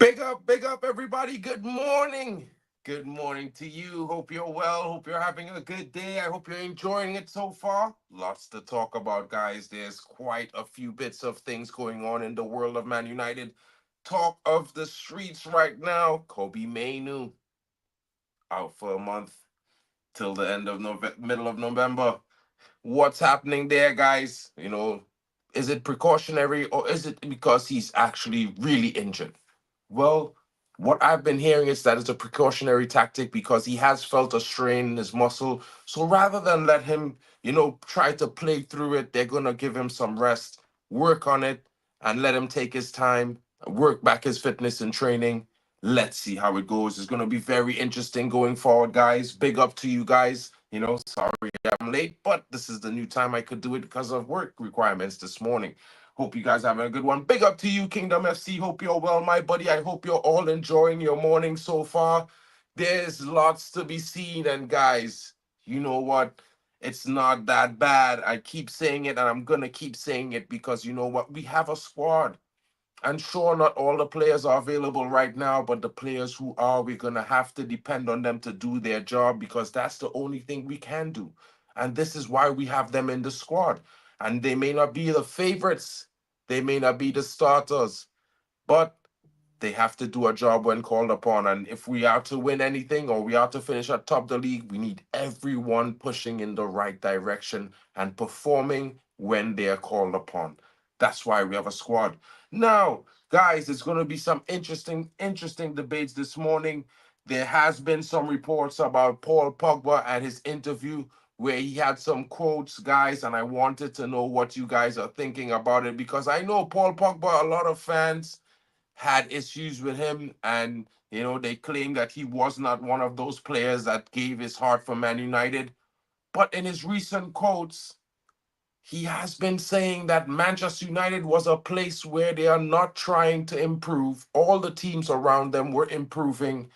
Big up, everybody. Good morning. Good morning to you. Hope you're well. Hope you're having a good day. I hope you're enjoying it so far. Lots to talk about, guys. There's quite a few bits of things going on in the world of Man United. Talk of the streets right now. Kobe Mainu out for a month till the end of middle of November. What's happening there, guys? Is it precautionary or is it because he's actually really injured? Well, what I've been hearing is that it's a precautionary tactic because he has felt a strain in his muscle. So rather than let him, try to play through it, they're going to give him some rest, work on it, and let him take his time, work back his fitness and training. Let's see how it goes. It's going to be very interesting going forward, guys. Big up to you guys. Sorry I'm late, but this is the new time I could do it because of work requirements this morning. Hope you guys having a good one. Big up to you, Kingdom FC. Hope you're well, my buddy. I hope you're all enjoying your morning so far. There's lots to be seen, and guys, you know what? It's not that bad. I keep saying it, and I'm gonna keep saying it because you know what? We have a squad. And sure, not all the players are available right now, but the players who are, we're going to have to depend on them to do their job because that's the only thing we can do. And this is why we have them in the squad. And they may not be the favorites, they may not be the starters, but they have to do a job when called upon. And if we are to win anything or we are to finish at top of the league, we need everyone pushing in the right direction and performing when they are called upon. That's why we have a squad. Now, guys, there's going to be some interesting debates this morning. There has been some reports about Paul Pogba and his interview where he had some quotes, guys, and I wanted to know what you guys are thinking about it because I know Paul Pogba, a lot of fans had issues with him, and they claim that he was not one of those players that gave his heart for Man United. But in his recent quotes, he has been saying that Manchester United was a place where they are not trying to improve. All the teams around them were improving.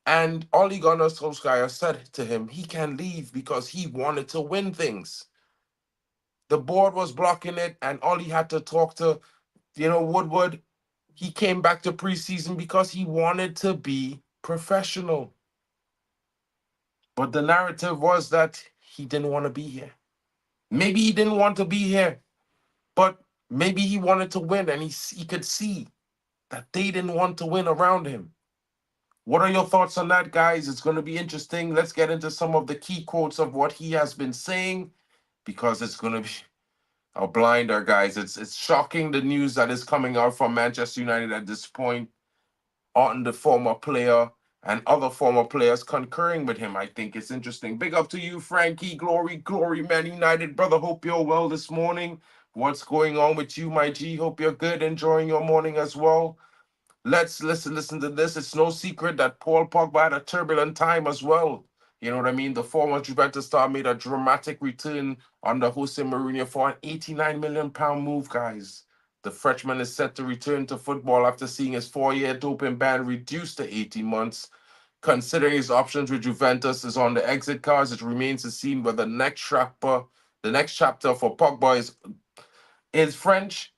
And Ole Gunnar Solskjaer said to him he can leave because he wanted to win things. The board was blocking it, and Ole had to talk to, Woodward. He came back to preseason because he wanted to be professional. But the narrative was that he didn't want to be here. Maybe he didn't want to be here, but maybe he wanted to win and he could see that they didn't want to win around him. What are your thoughts on that, guys? It's going to be interesting. Let's get into some of the key quotes of what he has been saying because it's going to be a blinder, guys. It's shocking the news that is coming out from Manchester United at this point on the former player and other former players concurring with him. I think it's interesting. Big up to you, Frankie. Glory, Man United. Brother, hope you're well this morning. What's going on with you, my G? Hope you're good, enjoying your morning as well. Let's listen to this. It's no secret that Paul Pogba had a turbulent time as well. You know what I mean? The former Juventus star made a dramatic return under Jose Mourinho for an 89 million pound move, guys. The Frenchman is set to return to football after seeing his 4-year doping ban reduced to 18 months. Considering his options with Juventus is on the exit cards, it remains to see whether the next chapter for Pogba is French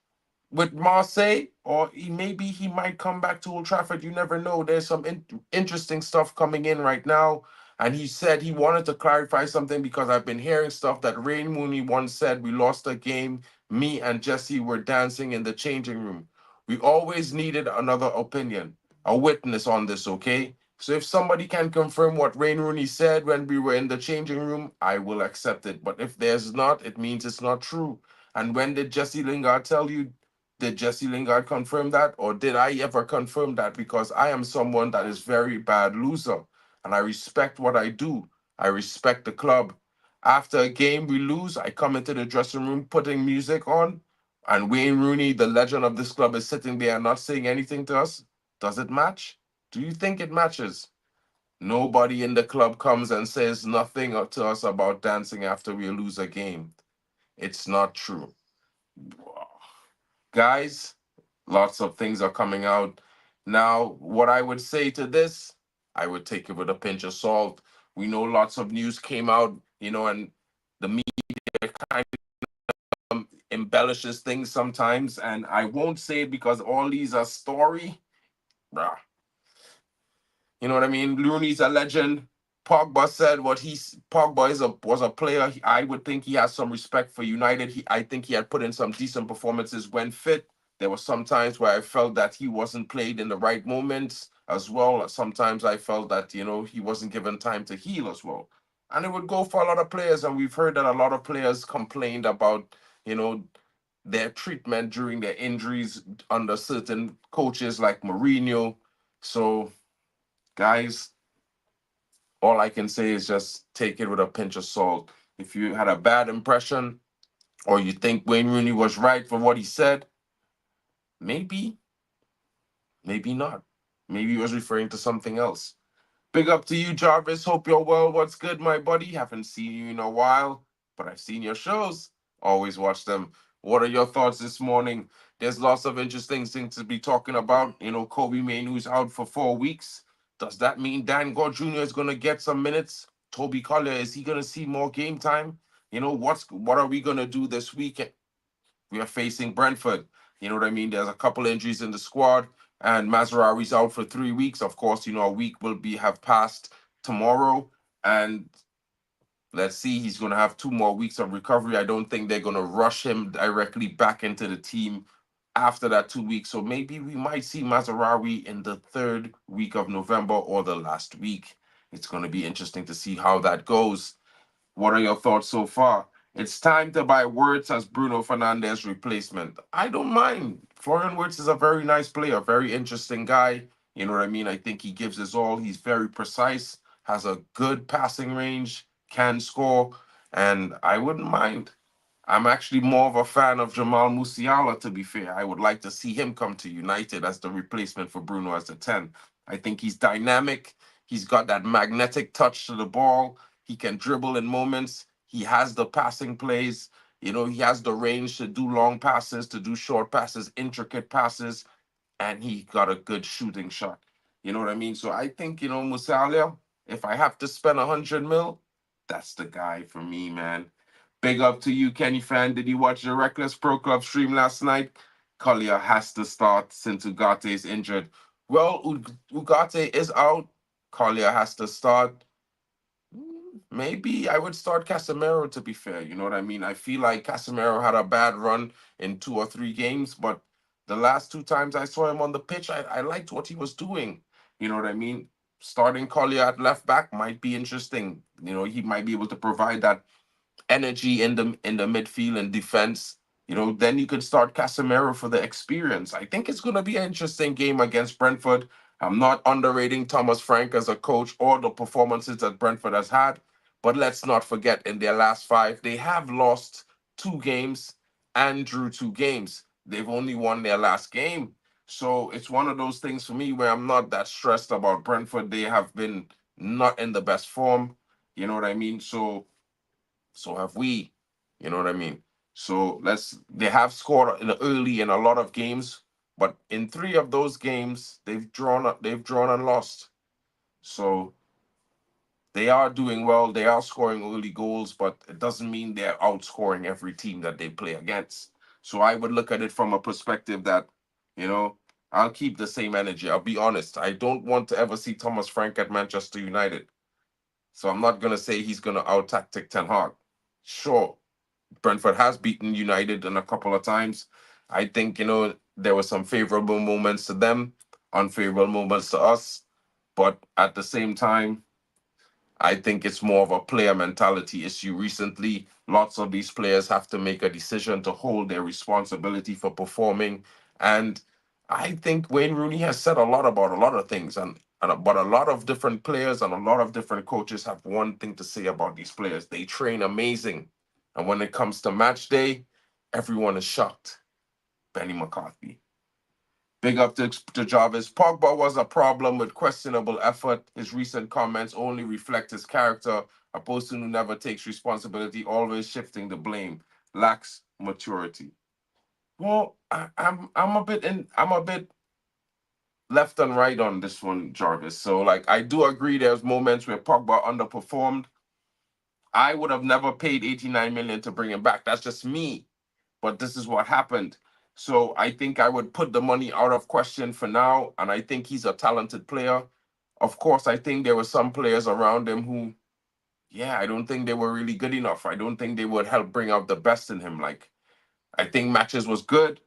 with Marseille, or maybe he might come back to Old Trafford. You never know. There's some interesting stuff coming in right now. And he said he wanted to clarify something because I've been hearing stuff that Rain Mooney once said we lost a game. Me and Jesse were dancing in the changing room. We always needed another opinion, a witness on this, okay? So if somebody can confirm what Rain Rooney said when we were in the changing room, I will accept it. But if there's not, it means it's not true. And when did Jesse Lingard tell you? Did Jesse Lingard confirm that? Or did I ever confirm that? Because I am someone that is very bad loser. And I respect what I do. I respect the club. After a game we lose, I come into the dressing room putting music on. And Wayne Rooney, the legend of this club, is sitting there and not saying anything to us. Does it match? Do you think it matches? Nobody in the club comes and says nothing to us about dancing after we lose a game. It's not true. Guys, lots of things are coming out. Now, what I would say to this, I would take it with a pinch of salt. We know lots of news came out, and the media kind of embellishes things sometimes. And I won't say it because all these are story. bruh. You know what I mean? Rooney's a legend. Pogba said what Pogba was a player. I would think he has some respect for United. I think he had put in some decent performances when fit. There were some times where I felt that he wasn't played in the right moments as well. Sometimes I felt that he wasn't given time to heal as well, and it would go for a lot of players. And we've heard that a lot of players complained about you know their treatment during their injuries under certain coaches like Mourinho. So guys, all I can say is just take it with a pinch of salt. If you had a bad impression or you think Wayne Rooney was right for what he said, maybe, maybe not. Maybe he was referring to something else. Big up to you, Jarvis. Hope you're well. What's good, my buddy? Haven't seen you in a while, but I've seen your shows. Always watch them. What are your thoughts this morning? There's lots of interesting things to be talking about. Kobe Mainoo's out for 4 weeks. Does that mean Dan Gore Jr. is going to get some minutes? Toby Collier, is he going to see more game time? What are we going to do this weekend? We are facing Brentford. You know what I mean? There's a couple injuries in the squad, and Mazraoui's out for 3 weeks. Of course, a week will be have passed tomorrow, and let's see, he's going to have 2 more weeks of recovery. I don't think they're going to rush him directly back into the team after that 2 weeks. So maybe we might see Mazraoui in the third week of November or the last week. It's going to be interesting to see how that goes. What are your thoughts so far? It's time to buy Wirtz as Bruno Fernandes replacement. I don't mind. Florian Wirtz is a very nice player, very interesting guy. You know what I mean? I think he gives his all. He's very precise, has a good passing range, can score, and I wouldn't mind. I'm actually more of a fan of Jamal Musiala, to be fair. I would like to see him come to United as the replacement for Bruno as the 10. I think he's dynamic. He's got that magnetic touch to the ball. He can dribble in moments. He has the passing plays. He has the range to do long passes, to do short passes, intricate passes, and he got a good shooting shot. You know what I mean? So I think, Musiala, if I have to spend 100 mil, that's the guy for me, man. Big up to you, Kenny fan. Did you watch the Reckless Pro Club stream last night? Collier has to start since Ugarte is injured. Well, Ugarte is out. Collier has to start. Maybe I would start Casemiro, to be fair. You know what I mean? I feel like Casemiro had a bad run in 2 or 3 games, but the last 2 times I saw him on the pitch, I liked what he was doing. You know what I mean? Starting Collier at left back might be interesting. He might be able to provide that energy in the midfield and defense. Then you could start Casemiro for the experience. I think it's going to be an interesting game against Brentford. I'm not underrating Thomas Frank as a coach or the performances that Brentford has had, but let's not forget in their last five, they have lost 2 games and drew 2 games. They've only won their last game. So it's one of those things for me where I'm not that stressed about Brentford. They have been not in the best form. You know what I mean? So have we. You know what I mean? So they have scored early in a lot of games, but in 3 of those games, they've drawn and lost. So they are doing well. They are scoring early goals, but it doesn't mean they're outscoring every team that they play against. So I would look at it from a perspective that, you know, I'll keep the same energy. I'll be honest. I don't want to ever see Thomas Frank at Manchester United. So I'm not gonna say he's gonna out tactic Ten Hag. Sure, Brentford has beaten United in a couple of times. I think, there were some favorable moments to them, unfavorable moments to us. But at the same time, I think it's more of a player mentality issue recently. Lots of these players have to make a decision to hold their responsibility for performing. And I think Wayne Rooney has said a lot about a lot of things. But a lot of different players and a lot of different coaches have one thing to say about these players. They train amazing. And when it comes to match day, everyone is shocked. Benny McCarthy. Big up to Jarvis. Pogba was a problem with questionable effort. His recent comments only reflect his character, a person who never takes responsibility, always shifting the blame, lacks maturity. Well, I'm a bit left and right on this one, Jarvis. So like I do agree there's moments where Pogba underperformed. I would have never paid 89 million to bring him back. That's just me. But this is what happened. So I think I would put the money out of question for now. And I think he's a talented player. Of course, I think there were some players around him who, yeah, I don't think they were really good enough. I don't think they would help bring out the best in him. Like, I think Matches was good,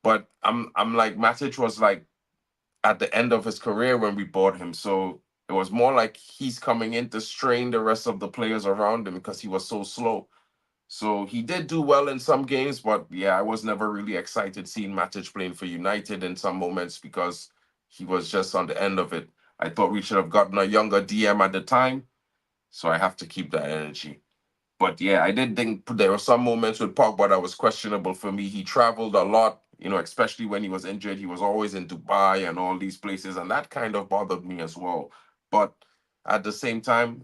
but I'm like Matic was like at the end of his career when we bought him. So it was more like he's coming in to strain the rest of the players around him because he was so slow. So he did do well in some games, but yeah, I was never really excited seeing Matic playing for United in some moments because he was just on the end of it. I thought we should have gotten a younger DM at the time, so I have to keep that energy. But yeah, I did think there were some moments with Pogba that was questionable for me. He traveled a lot, especially when he was injured. He was always in Dubai and all these places, and that kind of bothered me as well. But at the same time,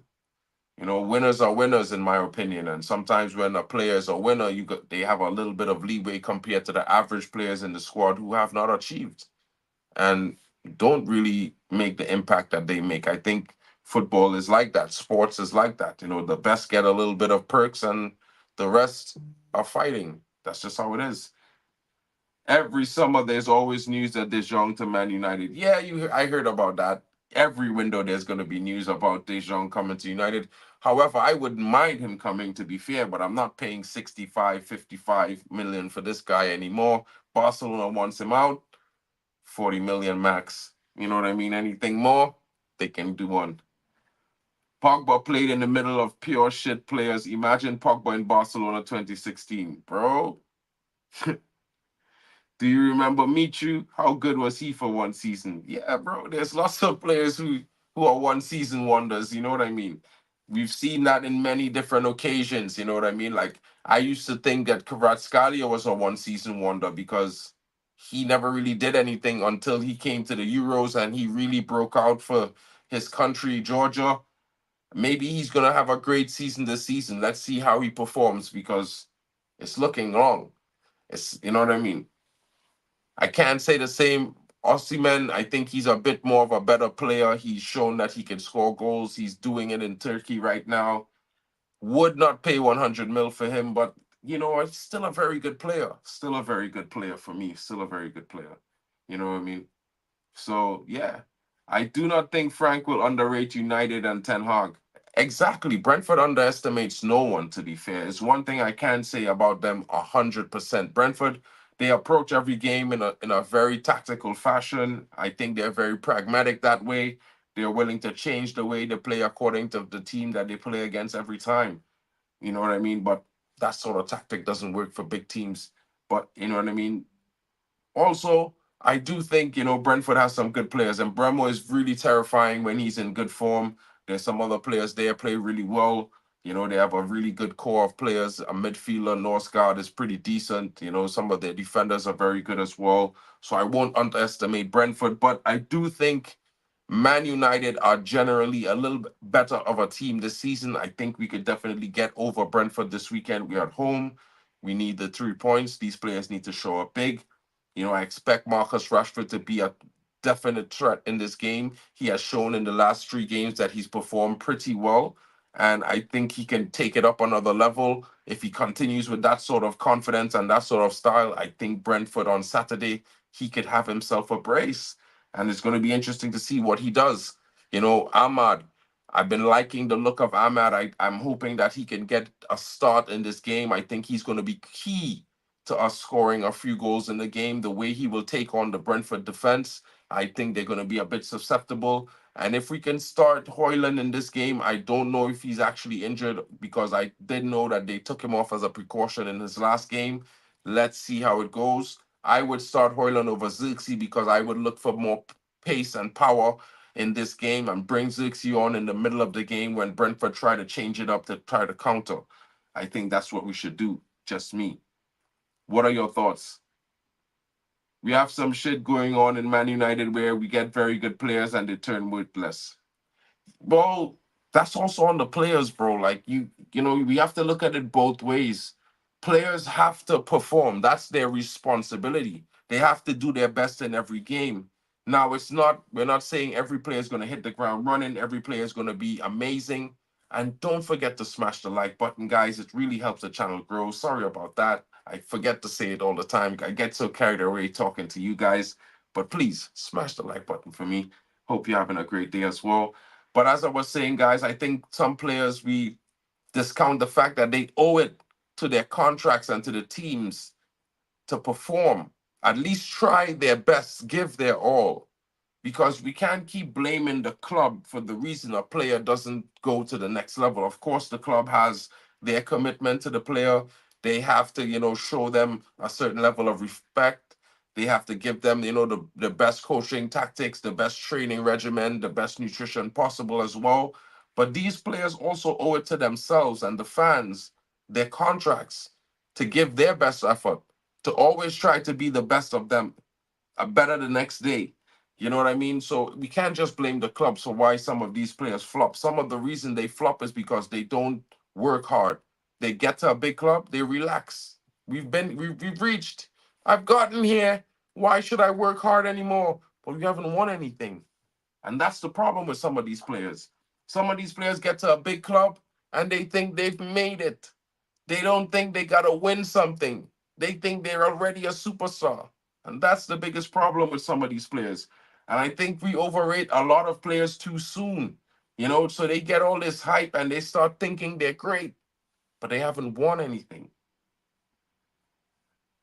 winners are winners in my opinion. And sometimes when a player is a winner, they have a little bit of leeway compared to the average players in the squad who have not achieved and don't really make the impact that they make. I think football is like that. Sports is like that. The best get a little bit of perks and the rest are fighting. That's just how it is. Every summer there's always news that De Jong to Man United. Yeah, I heard about that. Every window there's going to be news about De Jong coming to United. However, I wouldn't mind him coming, to be fair, but I'm not paying 65, 55 million for this guy anymore. Barcelona wants him out. 40 million max. You know what I mean? Anything more, they can do one. Pogba played in the middle of pure shit players. Imagine Pogba in Barcelona 2016. Bro, do you remember Michu? How good was he for one season? Yeah, bro. There's lots of players who are one season wonders. You know what I mean? We've seen that in many different occasions. You know what I mean? Like I used to think that Kvaratskhelia was a one season wonder because he never really did anything until he came to the Euros and he really broke out for his country, Georgia. Maybe he's gonna have a great season this season. Let's see how he performs because it's looking long. You know what I mean? I can't say the same. Osimhen, I think he's a bit more of a better player. He's shown that he can score goals. He's doing it in Turkey right now. Would not pay 100 mil for him, but it's still a very good player. Still a very good player for me. Still a very good player. You know what I mean? So yeah, I do not think Frank will underrate United and Ten Hag. Exactly. Brentford underestimates no one, to be fair. It's one thing I can say about them 100%. Brentford, they approach every game in a very tactical fashion. I think they're very pragmatic that way. They're willing to change the way they play according to the team that they play against every time. You know what I mean? But that sort of tactic doesn't work for big teams. But you know what I mean? Also, I do think, Brentford has some good players, and Bremo is really terrifying when he's in good form. There's some other players there play really well. They have a really good core of players. A midfielder, Norsgaard is pretty decent. Some of their defenders are very good as well. So I won't underestimate Brentford, but I do think Man United are generally a little bit better of a team this season. I think we could definitely get over Brentford this weekend. We're at home. We need the 3 points. These players need to show up big. I expect Marcus Rashford to be a definite threat in this game. He has shown in the last 3 games that he's performed pretty well. And I think he can take it up another level. If he continues with that sort of confidence and that sort of style, I think Brentford on Saturday, he could have himself a brace. And it's going to be interesting to see what he does. Ahmad, I've been liking the look of Ahmad. I'm hoping that he can get a start in this game. I think he's going to be key to us scoring a few goals in the game. The way he will take on the Brentford defense, I think they're going to be a bit susceptible. And if we can start Hoyland in this game, I don't know if he's actually injured because I did know that they took him off as a precaution in his last game. Let's see how it goes. I would start Hoyland over Zirkzee because I would look for more pace and power in this game and bring Zirkzee on in the middle of the game when Brentford try to change it up to try to counter. I think that's what we should do. Just me. What are your thoughts? We have some shit going on in Man United where we get very good players and they turn worthless. Well, that's also on the players, bro. Like we have to look at it both ways. Players have to perform. That's their responsibility. They have to do their best in every game. Now, we're not saying every player is going to hit the ground running, every player is going to be amazing. And don't forget to smash the like button, guys. It really helps the channel grow. Sorry about that. I forget to say it all the time. I get so carried away talking to you guys. But please smash the like button for me. Hope you're having a great day as well. But as I was saying, guys, I think some players we discount the fact that they owe it to their contracts and to the teams to perform. At least try their best, give their all, because we can't keep blaming the club for the reason a player doesn't go to the next level. Of course, the club has their commitment to the player. They have to, show them a certain level of respect. They have to give them, the best coaching tactics, the best training regimen, the best nutrition possible as well. But these players also owe it to themselves and the fans, their contracts, to give their best effort, to always try to be the best of them, better the next day. You know what I mean? So we can't just blame the clubs for why some of these players flop. Some of the reason they flop is because they don't work hard. They get to a big club, they relax. We've reached. I've gotten here. Why should I work hard anymore? But we haven't won anything. And that's the problem with some of these players. Some of these players get to a big club and they think they've made it. They don't think they got to win something. They think they're already a superstar. And that's the biggest problem with some of these players. And I think we overrate a lot of players too soon. So they get all this hype and they start thinking they're great, but they haven't won anything.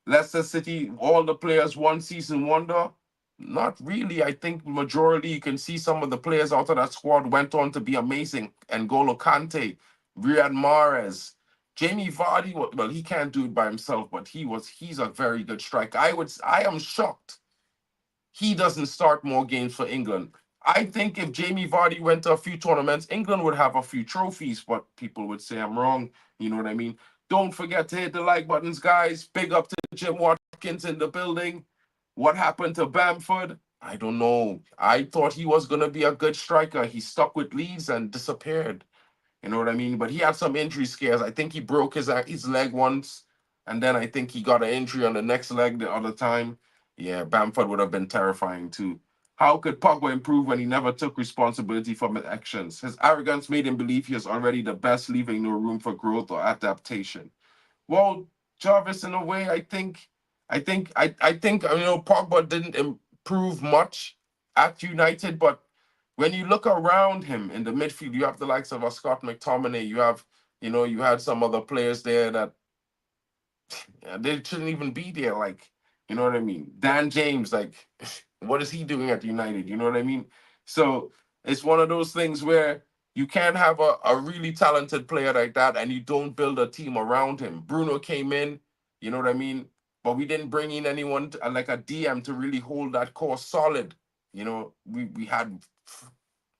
Leicester City, all the players one season wonder. Not really. I think majority you can see some of the players out of that squad went on to be amazing. N'Golo Kante, Riyad Mahrez, Jamie Vardy. Well, he can't do it by himself, but he's a very good striker. I am shocked he doesn't start more games for England. I think if Jamie Vardy went to a few tournaments, England would have a few trophies, but people would say I'm wrong. You know what I mean? Don't forget to hit the like buttons, guys. Big up to Jim Watkins in the building. What happened to Bamford? I don't know. I thought he was going to be a good striker. He stuck with Leeds and disappeared. You know what I mean? But he had some injury scares. I think he broke his leg once, and then I think he got an injury on the next leg the other time. Yeah, Bamford would have been terrifying too. How could Pogba improve when he never took responsibility for his actions? His arrogance made him believe he is already the best, leaving no room for growth or adaptation. Well, Jarvis, in a way, I think Pogba didn't improve much at United, but when you look around him in the midfield, you have the likes of a Scott McTominay. You had some other players there that they shouldn't even be there. Like, you know what I mean? Dan James, like, what is he doing at United? You know what I mean? So it's one of those things where you can't have a really talented player like that and you don't build a team around him. Bruno came in, you know what I mean? But we didn't bring in anyone like a DM to really hold that core solid. We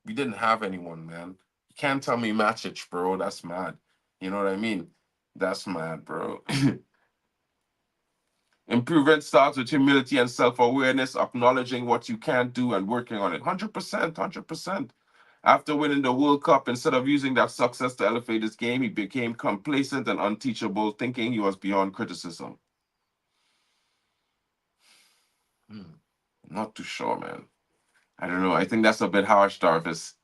didn't have anyone, man. You can't tell me Matic, bro. That's mad. You know what I mean? That's mad, bro. Improvement starts with humility and self awareness, acknowledging what you can't do and working on it. 100%, 100%. After winning the World Cup, instead of using that success to elevate his game, he became complacent and unteachable, thinking he was beyond criticism. Hmm. Not too sure, man. I don't know. I think that's a bit harsh, Jarvis.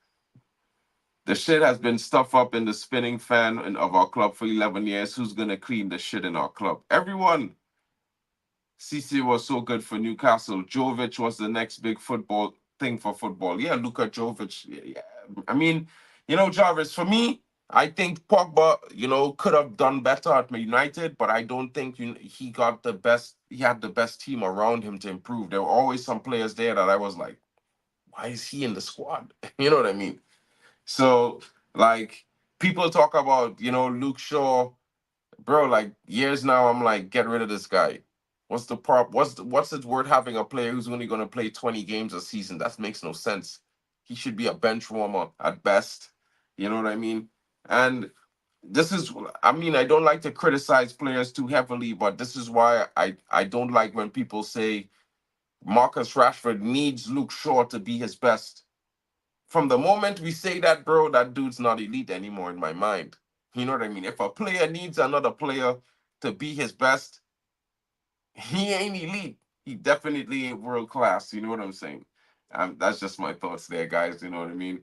The shit has been stuffed up in the spinning fan of our club for 11 years. Who's going to clean the shit in our club? Everyone. CC was so good for Newcastle. Jovic was the next big football thing for football. Yeah, Luka Jovic. Yeah. I mean, Jarvis, for me, I think Pogba, could have done better at United, but I don't think he got the best. He had the best team around him to improve. There were always some players there that I was like, why is he in the squad? You know what I mean? So, like, people talk about, Luke Shaw, bro, like years now, I'm like, get rid of this guy. What's the prop? What's it worth having a player who's only going to play 20 games a season? That makes no sense. He should be a bench warmer at best. You know what I mean? And this is, I mean, I don't like to criticize players too heavily, but this is why I don't like when people say Marcus Rashford needs Luke Shaw to be his best. From the moment we say that, bro, that dude's not elite anymore in my mind. You know what I mean? If a player needs another player to be his best, he ain't elite. He definitely ain't world class. You know what I'm saying? That's just my thoughts there, guys. You know what I mean?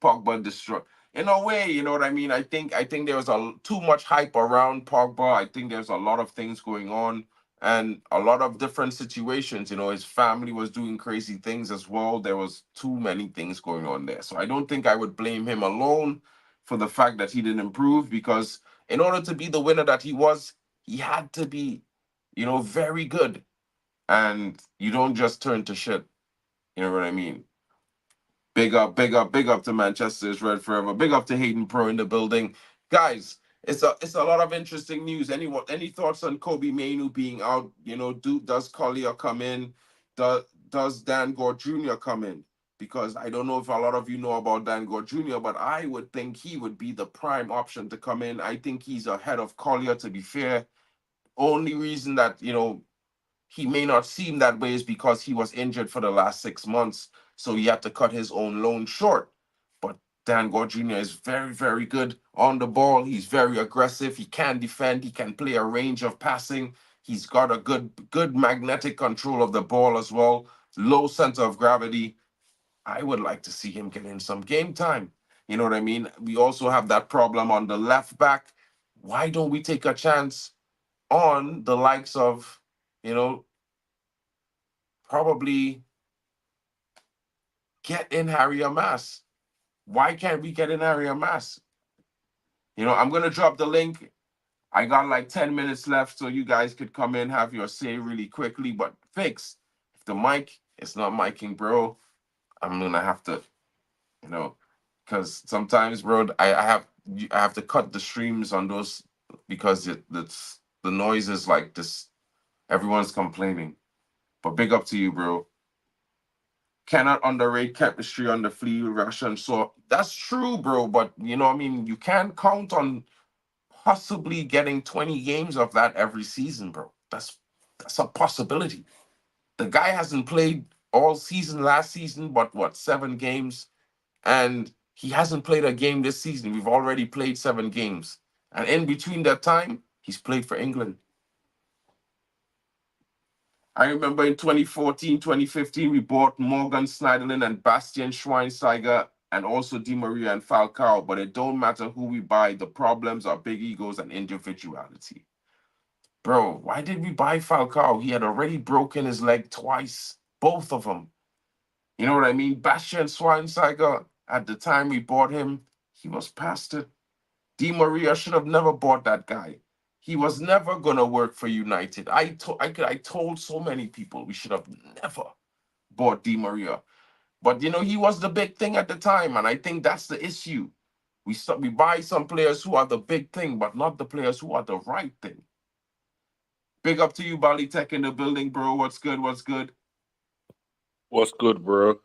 Pogba destroy. in a way, you know what I mean? I think there was too much hype around Pogba. I think there's a lot of things going on and a lot of different situations. You know, his family was doing crazy things as well. There was too many things going on there. So I don't think I would blame him alone for the fact that he didn't improve, because in order to be the winner that he was, he had to be, very good. And you don't just turn to shit. You know what I mean? Big up, big up, big up to Manchester's Red Forever. Big up to Hayden Pro in the building. Guys, it's a lot of interesting news. Any thoughts on Kobe Mainu being out? Does Collier come in? Does Dan Gore Jr. come in? Because I don't know if a lot of you know about Dan Gore Jr., but I would think he would be the prime option to come in. I think he's ahead of Collier, to be fair. Only reason that, he may not seem that way is because he was injured for the last 6 months, so he had to cut his own loan short. But Dan Gore Jr. is very, very good on the ball. He's very aggressive. He can defend. He can play a range of passing. He's got a good magnetic control of the ball as well. Low center of gravity. I would like to see him get in some game time. You know what I mean? We also have that problem on the left back. Why don't we take a chance on the likes of, you know, probably get in Harry Amas? Why can't we get in Harry Amas? I'm gonna drop the link. I got like 10 minutes left, so you guys could come in, have your say really quickly. But fix, if the mic is not miking, bro, I'm gonna have to, you know, because sometimes, bro, I have to cut the streams on those because it's the noise is like this. Everyone's complaining. But big up to you, bro. Cannot underrate chemistry on the flea Russian. So that's true, bro. But I mean, you can't count on possibly getting 20 games of that every season, bro. That's a possibility. The guy hasn't played all season last season, but what, 7 games? And he hasn't played a game this season. We've already played 7 games. And in between that time, he's played for England. I remember in 2014, 2015, we bought Morgan Schneiderlin and Bastian Schweinsteiger and also Di Maria and Falcao, but it don't matter who we buy. The problems are big egos and individuality. Bro, why did we buy Falcao? He had already broken his leg twice, both of them. You know what I mean? Bastian Schweinsteiger, at the time we bought him, he was past it. Di Maria should have never bought that guy. He was never gonna work for United. I told so many people we should have never bought Di Maria. But he was the big thing at the time, and I think that's the issue. We buy some players who are the big thing, but not the players who are the right thing. Big up to you, Bali Tech in the building, bro. What's good? What's good? What's good, bro?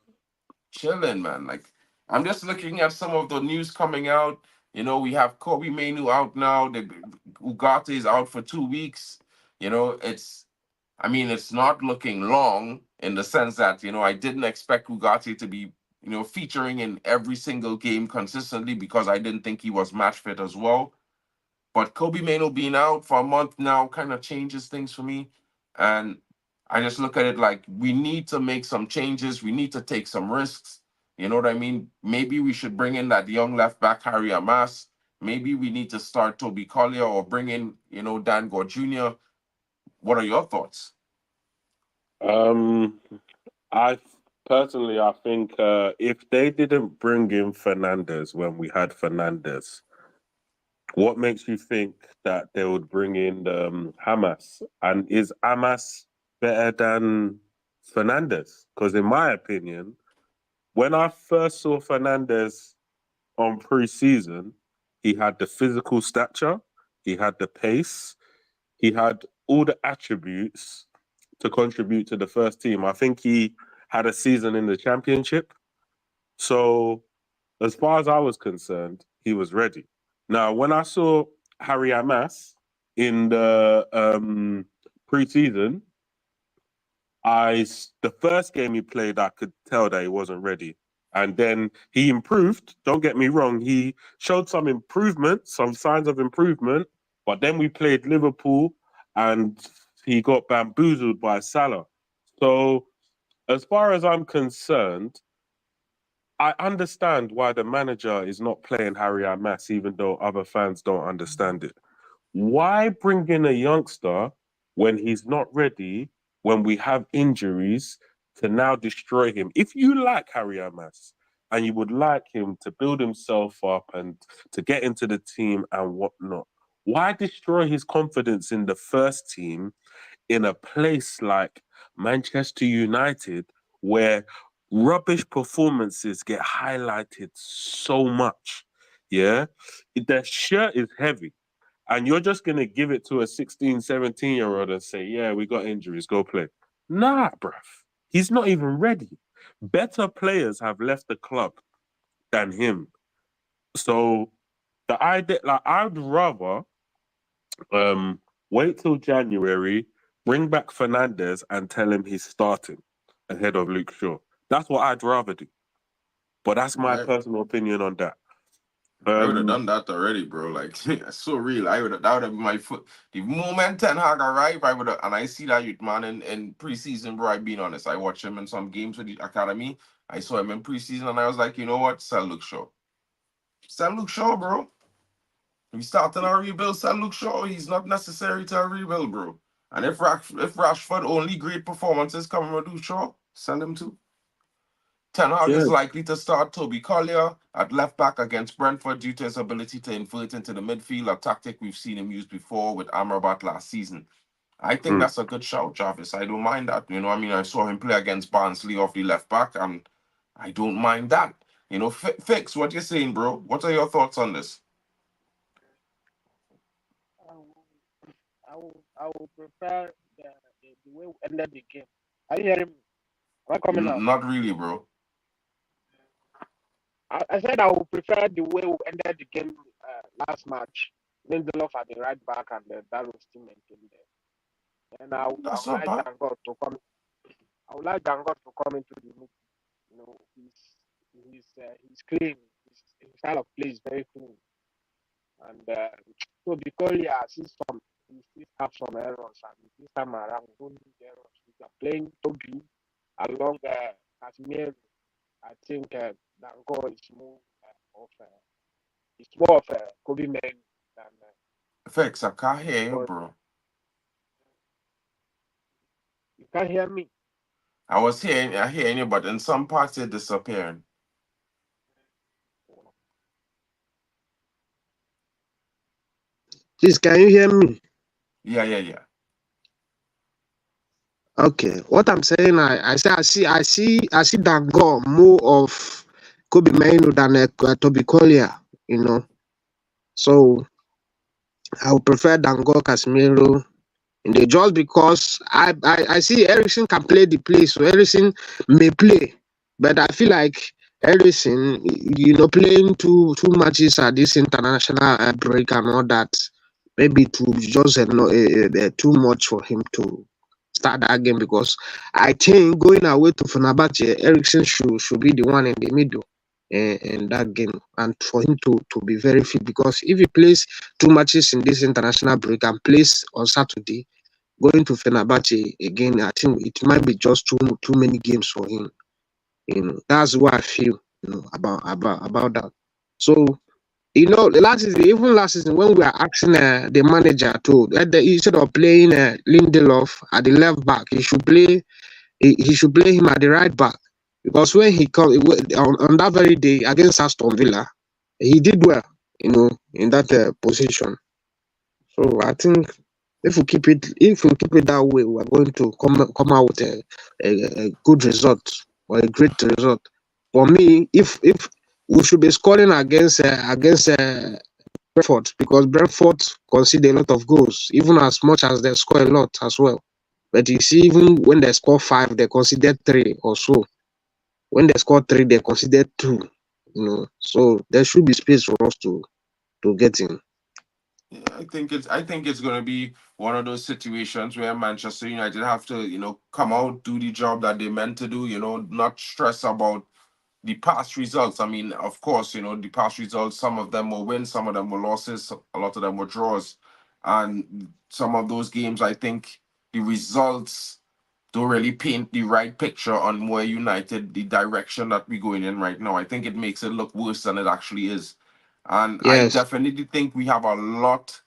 Chilling, man. Like, I'm just looking at some of the news coming out. We have Kobe Mainu out now. Ugarte is out for 2 weeks. I mean, it's not looking long in the sense that, I didn't expect Ugarte to be, featuring in every single game consistently because I didn't think he was match fit as well. But Kobe Mano being out for a month now kind of changes things for me. And I just look at it like we need to make some changes. We need to take some risks. You know what I mean? Maybe we should bring in that young left back, Harry Amas. Maybe we need to start Toby Collier or bring in, Dan Gore Jr. What are your thoughts? Um, I personally, I think if they didn't bring in Fernandez when we had Fernandez, what makes you think that they would bring in Hamas? And is Hamas better than Fernandez? Because in my opinion, when I first saw Fernandez on pre-season, he had the physical stature, he had the pace, he had all the attributes to contribute to the first team. I think he had a season in the championship. So, as far as I was concerned, he was ready. Now, when I saw Harry Amas in the pre-season, the first game he played, I could tell that he wasn't ready. And then he improved. Don't get me wrong. He showed some improvement, some signs of improvement. But then we played Liverpool and he got bamboozled by Salah. So as far as I'm concerned, I understand why the manager is not playing Harry Mass, even though other fans don't understand it. Why bring in a youngster when he's not ready, when we have injuries, to now destroy him? If you like Harry Mass and you would like him to build himself up and to get into the team and whatnot, why destroy his confidence in the first team in a place like Manchester United, where rubbish performances get highlighted so much? Yeah. The shirt is heavy. And you're just going to give it to a 16, 17-year-old and say, yeah, we got injuries, go play. Nah, bruv. He's not even ready. Better players have left the club than him. So the idea, like, I'd rather um, wait till January, bring back Fernandez, and tell him he's starting ahead of Luke Shaw. That's what I'd rather do. But that's my I personal opinion on that. I would have Um, done that already, bro. Like it's so real. I would have that would have been my foot. The moment Ten Hag arrived, I would have, and I see that youth man in preseason, bro. I being honest, I watched him in some games with the academy. I saw him in preseason, and I was like, you know what, sell Luke Shaw. Sell Luke Shaw, bro. We starting our rebuild. Sell Luke Shaw. He's not necessary to our rebuild, bro. And if Rashford only great performances coming with Luke Shaw, send him to. Ten Hag yeah. is likely to start Toby Collier at left back against Brentford due to his ability to invert into the midfield, a tactic we've seen him use before with Amrabat last season. I think Mm. that's a good shout, Jarvis. I don't mind that. You know, I mean, I saw him play against Barnsley off the left back, and I don't mind that. You know, Fix, what you saying, bro? What are your thoughts on this? I will, I will prefer the way we ended the game. Are you hearing me? Am I coming out? Not really, bro. I said I would prefer the way we ended the game last match. Lindelof at the right back and Darrow still maintained there. And I That's would not like bad. Dangot to come. I would like Dangot to come into the mix. You know, he's clean. His style of play is very clean. And so because he still have some errors, and this time around we don't need errors. We are playing Toby along Casemiro. I think Dango is more of a Kobe man than Fix, I can't hear you, because bro. you can't hear me. I hearing you, but in some parts you're disappearing. Please, can you hear me? Yeah, yeah, yeah. Okay. What I'm saying, I see Dango more of Kobe Mainu than Toby Collier. You know, so I would prefer Dango Casemiro in the just because I see Ericsson can play the play, so Ericsson may play, but I feel like Ericsson, playing two matches at this international break and all that, maybe to just too much for him to start that game because I think going away to Fenerbahce, Ericsson should be the one in the middle in that game, and for him to be very fit because if he plays two matches in this international break and plays on Saturday, going to Fenerbahce again, I think it might be just too many games for him. That's what I feel. About that. So last season when we are asking the manager to instead of playing Lindelof at the left back, he should play him at the right back because when he come on that very day against Aston Villa, he did well. In that position. So I think if we keep it that way, we are going to come out with a good result or a great result. For me, if we should be scoring against Brentford because Brentford concede a lot of goals, even as much as they score a lot as well. But you see, even when they score five, they consider three or so. When they score three, they consider two. So there should be space for us to get in. Yeah, I think it's gonna be one of those situations where Manchester United have to, come out, do the job that they meant to do, not stress about the past results. I mean, of course, the past results, some of them were wins, some of them were losses, a lot of them were draws. And some of those games, I think the results to really paint the right picture on where United, the direction that we're going in right now. I think it makes it look worse than it actually is. And I Yes, definitely think we have a lot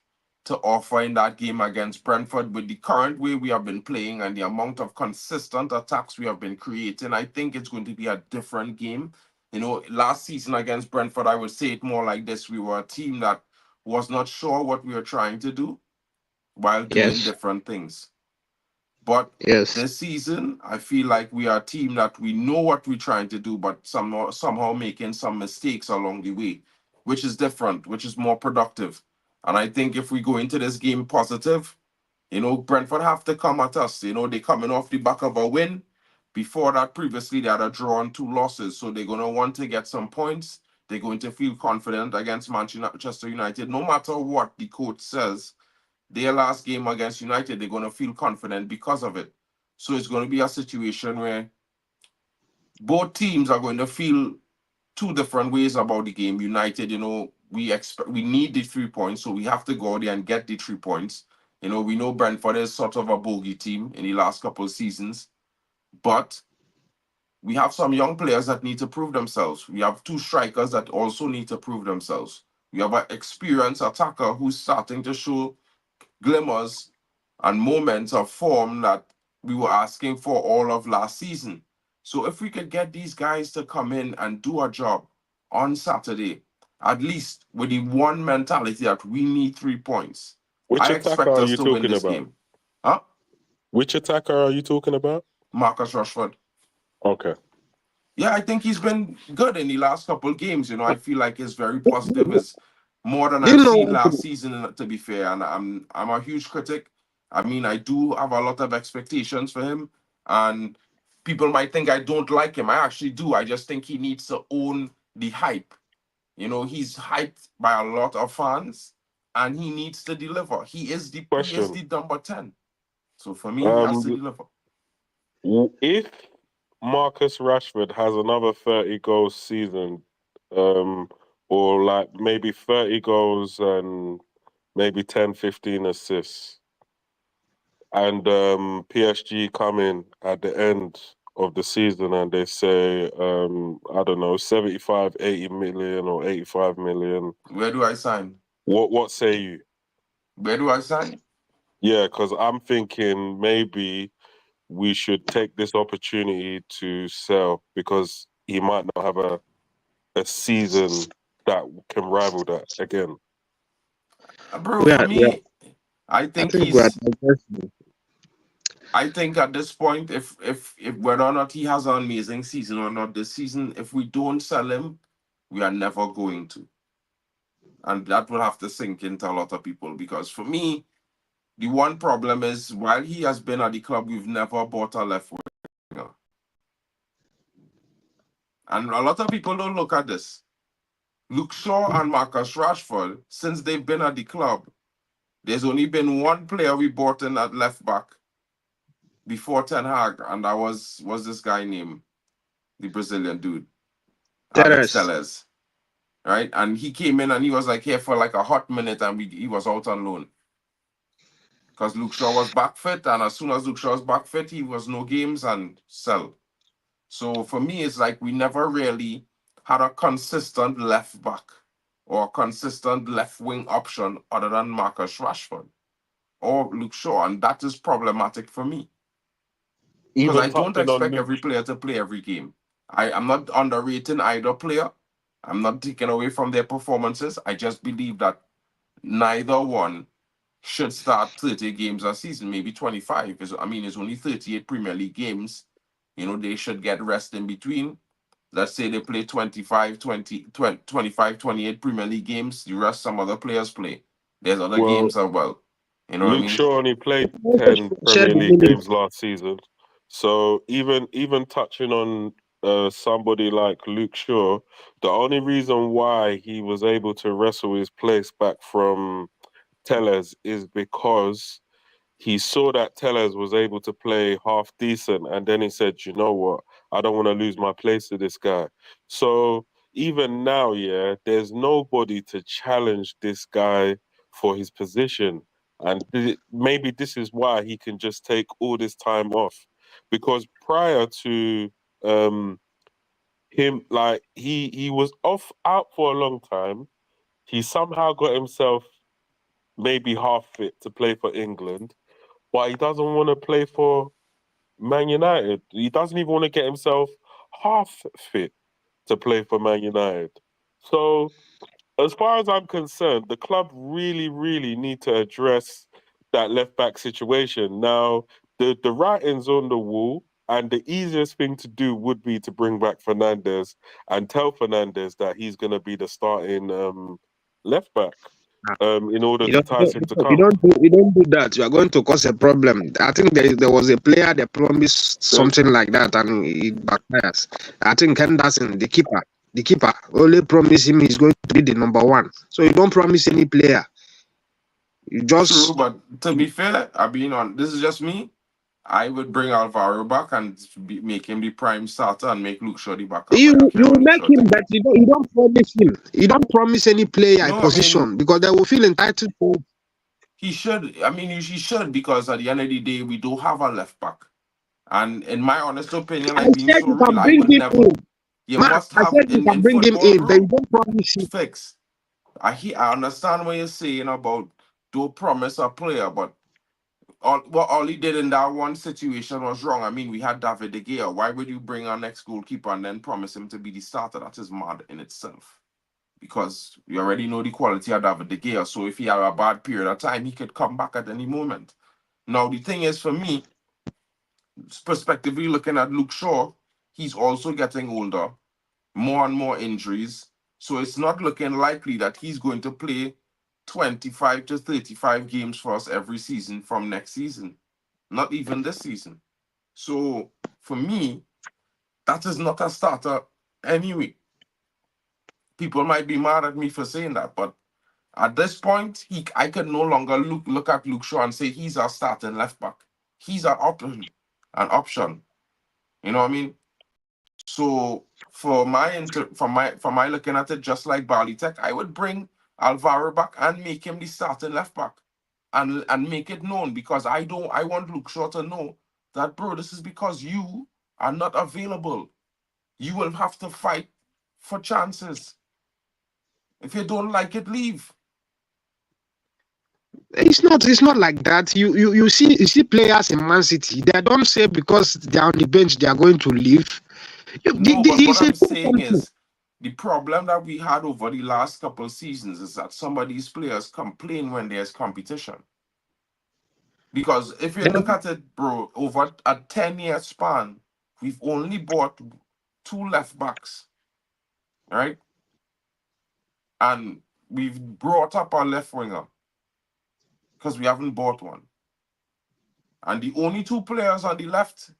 to offer in that game against Brentford with the current way we have been playing and the amount of consistent attacks we have been creating. I think it's going to be a different game. You know, last season against Brentford, I would say it more like this. We were a team that was not sure what we were trying to do while doing yes, different things. But yes, this season, I feel like we are a team that we know what we're trying to do, but somehow making some mistakes along the way, which is different, which is more productive. And I think if we go into this game positive, you know, Brentford have to come at us. You know, they coming off the back of a win. Before that, previously they had a draw and 2 losses, so they're gonna want to get some points. They're going to feel confident against Manchester United, no matter what the coach says their last game against United, they're going to feel confident because of it. So it's going to be a situation where both teams are going to feel two different ways about the game. United, you know, we need the 3 points, so we have to go there and get the 3 points. You know, we know Brentford is sort of a bogey team in the last couple of seasons, but we have some young players that need to prove themselves. We have 2 strikers that also need to prove themselves. We have an experienced attacker who's starting to show glimmers and moments of form that we were asking for all of last season. So if we could get these guys to come in and do a job on Saturday, at least with the one mentality that we need 3 points, Which I attacker expect are us you to win talking this about? game. Huh? Which attacker are you talking about? Marcus Rashford. Okay. Yeah, I think he's been good in the last couple of games. You know, I feel like it's very positive. It's more than do you I've know seen one last thing? season, to be fair. And I'm a huge critic. I mean, I do have a lot of expectations for him, and people might think I don't like him. I actually do. I just think he needs to own the hype. You know, he's hyped by a lot of fans, and he needs to deliver. He is Question. the number 10. So for me, he has to Um, deliver. if Marcus Rashford has another 30 goals season, um, or like maybe 30 goals and maybe 10, 15 assists, and PSG come in at the end of the season and they say, I don't know, 75, 80 million or 85 million, Where do I sign? what say you? Where do I sign? Yeah, because I'm thinking maybe we should take this opportunity to sell because he might not have a season that can rival that again. Bro, We for are, we are, me, I I think think we are he's digressing. I think at this point, if whether or not he has an amazing season or not this season, if we don't sell him, we are never going to. And that will have to sink into a lot of people because for me, the one problem is while he has been at the club, we've never bought a left winger. And a lot of people don't look at this. Luke Shaw and Marcus Rashford, since they've been at the club, there's only been one player we bought in at left back before Ten Hag, and that was this guy named the Brazilian dude, Alex Terrace. Telles, right? And he came in and he was like here for like a hot minute, and he was out on loan because Luke Shaw was back fit, and as soon as Luke Shaw was back fit, he was no games and sell. So for me, it's like we never really had a consistent left back or a consistent left wing option other than Marcus Rashford or Luke Shaw, and that is problematic for me because Even I don't touching on expect Luke, every player to play every game. I'm not underrating either player. I'm not taking away from their performances. I just believe that neither one should start 30 games a season, maybe 25. I mean, it's only 38 Premier League games. You know, they should get rest in between. Let's say they play 25, 20, 20 25, 28 Premier League games. The rest, some other players play. There's other well, games as well. You know what I Luke mean? Shaw only played Just 10 share Premier the League minutes. games last season. So even touching on somebody like Luke Shaw, the only reason why he was able to wrestle his place back from Tellez is because he saw that Tellez was able to play half decent, and then he said, "You know what? I don't want to lose my place to this guy." So even now, yeah, there's nobody to challenge this guy for his position, and maybe this is why he can just take all this time off. because prior to him, like he was out for a long time. He somehow got himself maybe half fit to play for England, but he doesn't want to play for Man United. He doesn't even want to get himself half fit to play for Man United. So, as far as I'm concerned, the club really, really need to address that left back situation. Now, the writing's on the wall, and the easiest thing to do would be to bring back Fernandez and tell Fernandez that he's going to be the starting left back in order to entice him to come. You don't do that. You are going to cause a problem. I think there was a player that promised something like that and it backfires. I think Henderson, the keeper only promised him he's going to be the number one. So you don't promise any player. You just True, but to be fair, I mean, this is just me. I would bring Alvaro back and make him the prime starter and make Luke Shaw the backup. I don't care you what Luke make Shaw him think. that you don't promise him. You don't promise any player a No, I position mean, because they will feel entitled to. he should. I mean, he should because at the end of the day, we do have a left back. And in my honest opinion, I like being said so you can real, I bring would him never. in. You Mark, must I have said you in can bring him football, in, but you bro. don't promise him. Fix. I understand what you're saying about don't promise a player, but all he did in that one situation was wrong. I mean, we had David De Gea. Why would you bring our next goalkeeper and then promise him to be the starter? That is mad in itself. Because we already know the quality of David De Gea. So if he had a bad period of time, he could come back at any moment. Now the thing is, for me, prospectively looking at Luke Shaw, he's also getting older, more and more injuries. So it's not looking likely that he's going to play 25 to 35 games for us every season from next season, not even this season. So for me, that is not a starter anyway. People might be mad at me for saying that, but at this point, I can no longer look at Luke Shaw and say he's our starting left back. He's an option. You know what I mean? So for my looking at it, just like Bali Tech, I would bring Alvaro back and make him the starting left back, and make it known because I want Luke Shaw to know that, bro, this is because you are not available. You will have to fight for chances. If you don't like it, leave. It's not like that. You see players in Man City. They don't say because they are on the bench they are going to leave. No, but what It's a I'm saying is the problem that we had over the last couple of seasons is that some of these players complain when there's competition. Because if you look at it, bro, over a 10-year span, we've only bought two left backs, right? And we've brought up our left winger because we haven't bought one. And the only two players on the left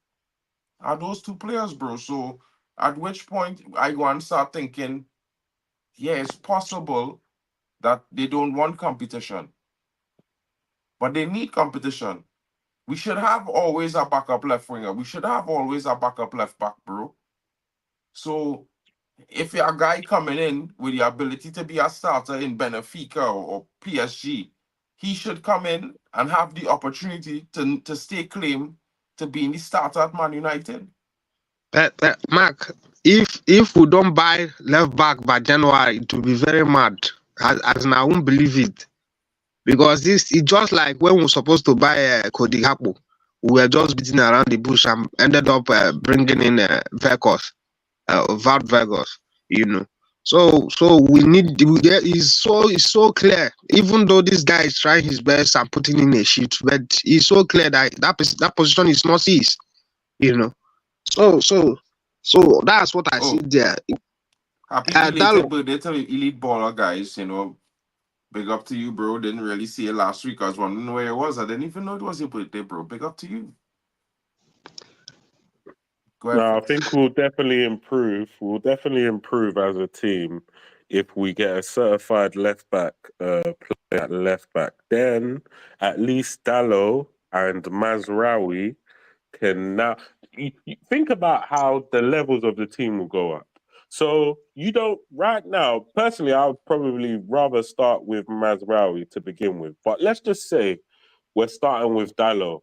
are those two players, bro. So at which point I go and start thinking, yeah, it's possible that they don't want competition, but they need competition. We should have always a backup left winger. We should have always a backup left back, bro. So if you're a guy coming in with the ability to be a starter in Benfica or PSG, he should come in and have the opportunity to stake claim to being the starter at Man United. Mark. If we don't buy left back by January, it will be very mad. As I won't believe it because this is just like when we were supposed to buy Cody Gakpo. We were just beating around the bush and ended up bringing in Vard Vegas, you know. So we need it's so clear. Even though this guy is trying his best and putting in a sheet, but it's so clear that that position is not his, you know. So that's what I see Oh, there. happy That belated birthday to the elite baller guys. Big up to you, bro. Didn't really see it last week. I was wondering where it was. I didn't even know it was your birthday, bro. Big up to you. Go ahead, No, I Fix. think we'll definitely improve. We'll definitely improve as a team if we get a certified left back player at left back. Then at least Dallo and Mazraoui can now think about how the levels of the team will go up. So you don't right now. Personally, I would probably rather start with Mazraoui to begin with. But let's just say we're starting with Dallo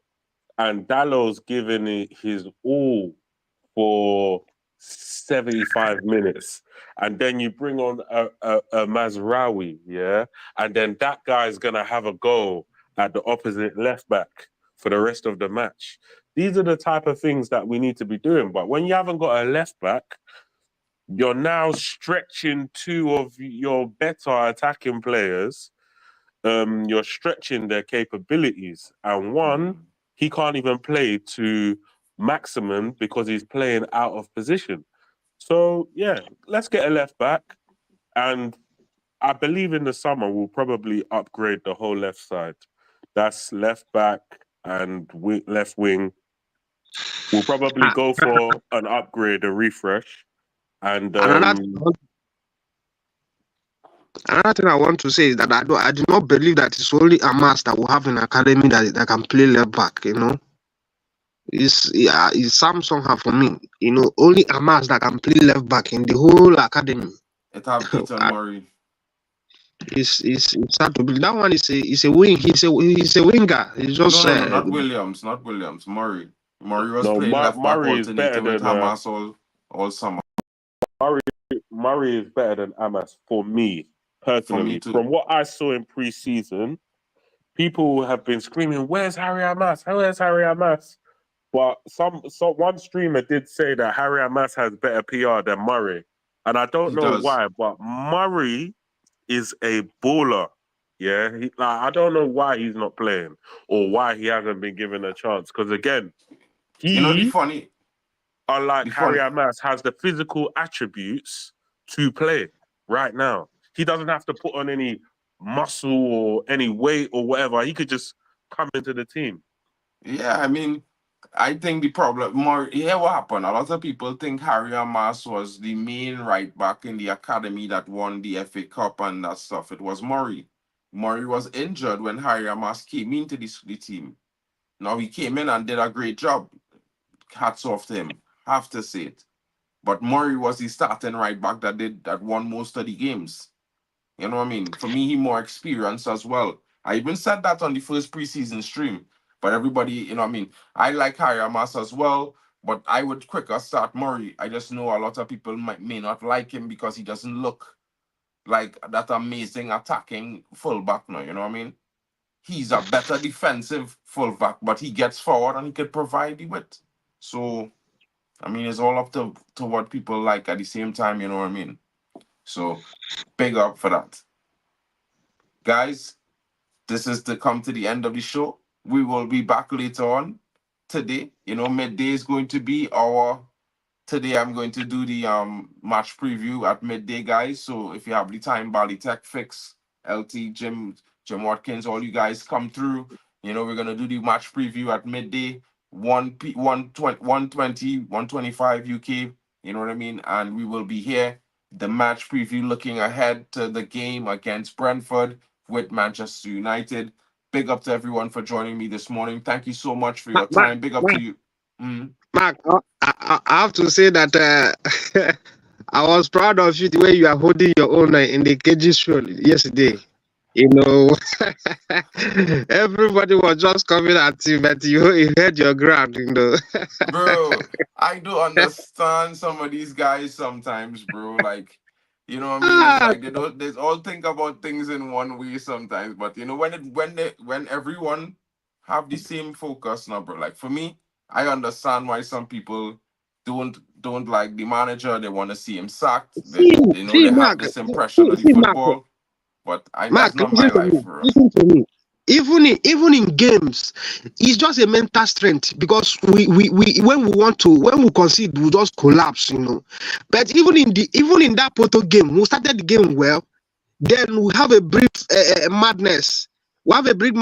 and Dallow's giving it his all for 75 minutes, and then you bring on a Mazraoui, yeah, and then that guy's gonna have a go at the opposite left back for the rest of the match. These are the type of things that we need to be doing. But when you haven't got a left back, you're now stretching two of your better attacking players. You're stretching their capabilities, and one, he can't even play to maximum because he's playing out of position. So yeah, let's get a left back, and I believe in the summer we'll probably upgrade the whole left side. That's left back and left wing. We'll probably Ah, go for an upgrade, a refresh, and Another another thing I want to say is that I do not believe that it's only Amas that will have an academy that can play left back. You know, it's Samsung have for me. You know, only Amas that can play left back in the whole academy. It have Ethan Murray. It's hard to believe. That one is a wing. He's a winger. He's just No, not Williams, not Williams. Murray. Murray was no, playing left back Murray is better alternating with than Hamas all summer. Murray is better than Amas for me personally. For me too. From what I saw in pre-season, people have been screaming, "Where's Harry Amas? Where's Harry Amas?" But one streamer did say that Harry Amas has better PR than Murray, and I don't know why. But Murray is a baller. Yeah, I don't know why he's not playing or why he hasn't been given a chance. Because again, unlike Harry Amas, has the physical attributes to play right now. He doesn't have to put on any muscle or any weight or whatever. He could just come into the team. Yeah, I mean, I think the problem what happened. A lot of people think Harry Amas was the main right back in the academy that won the FA Cup and that stuff. It was Murray. Murray was injured when Harry Amas came into the team. Now he came in and did a great job. Hats off to him. Have to say it. But Murray was the starting right back that won most of the games. You know what I mean? For me, he more experienced as well. I even said that on the first preseason stream. But everybody, you know what I mean? I like Harry Amas as well, but I would quicker start Murray. I just know a lot of people may not like him because he doesn't look like that amazing attacking fullback now, you know what I mean? He's a better defensive fullback, but he gets forward and he could provide the width. So, I mean, it's all up to what people like at the same time, you know what I mean? So, big up for that. Guys, this is to come to the end of the show. We will be back later on today. You know, midday is going to be today I'm going to do the match preview at midday, guys. So if you have the time, Bali Tech Fix, LT, Jim Watkins, all you guys come through. You know, we're gonna do the match preview at midday, 125 UK, you know what I mean? And we will be here. The match preview looking ahead to the game against Brentford with Manchester United. Big up to everyone for joining me this morning. Thank you so much for your time. Big up to you. Mark, I have to say that I was proud of you the way you are holding your own in the KG show yesterday. You know, everybody was just coming at you, but you held your ground, you know. Bro, I do understand some of these guys sometimes, bro. Like, you know what I mean? It's like they all think about things in one way sometimes. But you know, when everyone have the same focus now, bro. Like for me, I understand why some people don't like the manager. They want to see him sacked. They have Mark, this impression of the football. But that's not my life, bro. Listen to me. Even in games, it's just a mental strength because we when we concede, we just collapse, you know. But even in that Porto game, we started the game well. Then we have a brief madness. We have a brief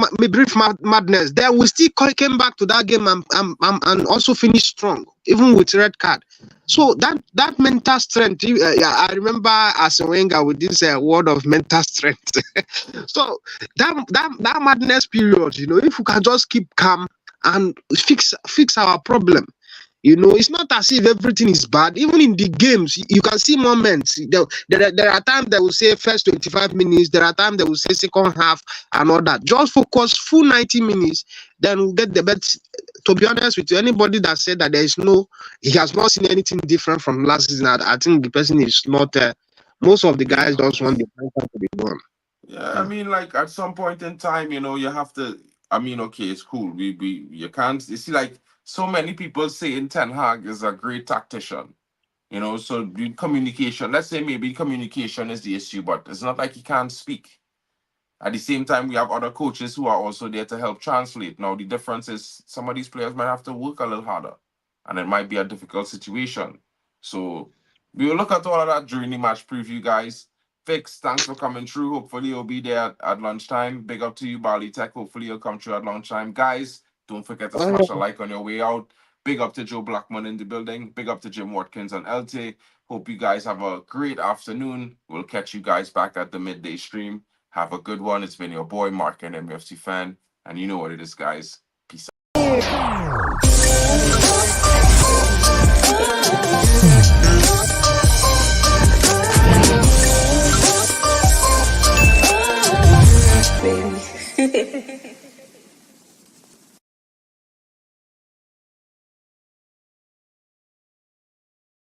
madness. Then we still came back to that game and also finished strong, even with red card. So that mental strength, I remember as a Wenger with this word of mental strength. So that madness period, you know, if we can just keep calm and fix our problem, You know, it's not as if everything is bad. Even in the games, you can see moments. There are times that will say first 25 minutes. There are times that will say second half and all that. Just focus full 90 minutes, then we'll get the bet. To be honest with you, anybody that said that he has not seen anything different from last season, I think the person is not. Most of the Being guys just want honest. the contract to be done. Yeah, I Yeah. mean, like at some point in time, you have to. I mean, okay, it's cool. We you can't. You see, like so many people saying Ten Hag is a great tactician. So the communication. Let's say maybe communication is the issue, but it's not like he can't speak. At the same time, we have other coaches who are also there to help translate. Now, the difference is some of these players might have to work a little harder, and it might be a difficult situation. So we will look at all of that during the match preview, guys. Fix, thanks for coming through. Hopefully, you'll be there at lunchtime. Big up to you, Bali Tech. Hopefully, you'll come through at lunchtime. Guys, don't forget to Oh, smash a yeah. like on your way out. Big up to Joe Blackman in the building. Big up to Jim Watkins and LT. Hope you guys have a great afternoon. We'll catch you guys back at the midday stream. Have a good one. It's been your boy Mark, an MUFC fan, and you know what it is, guys. Peace out. Baby.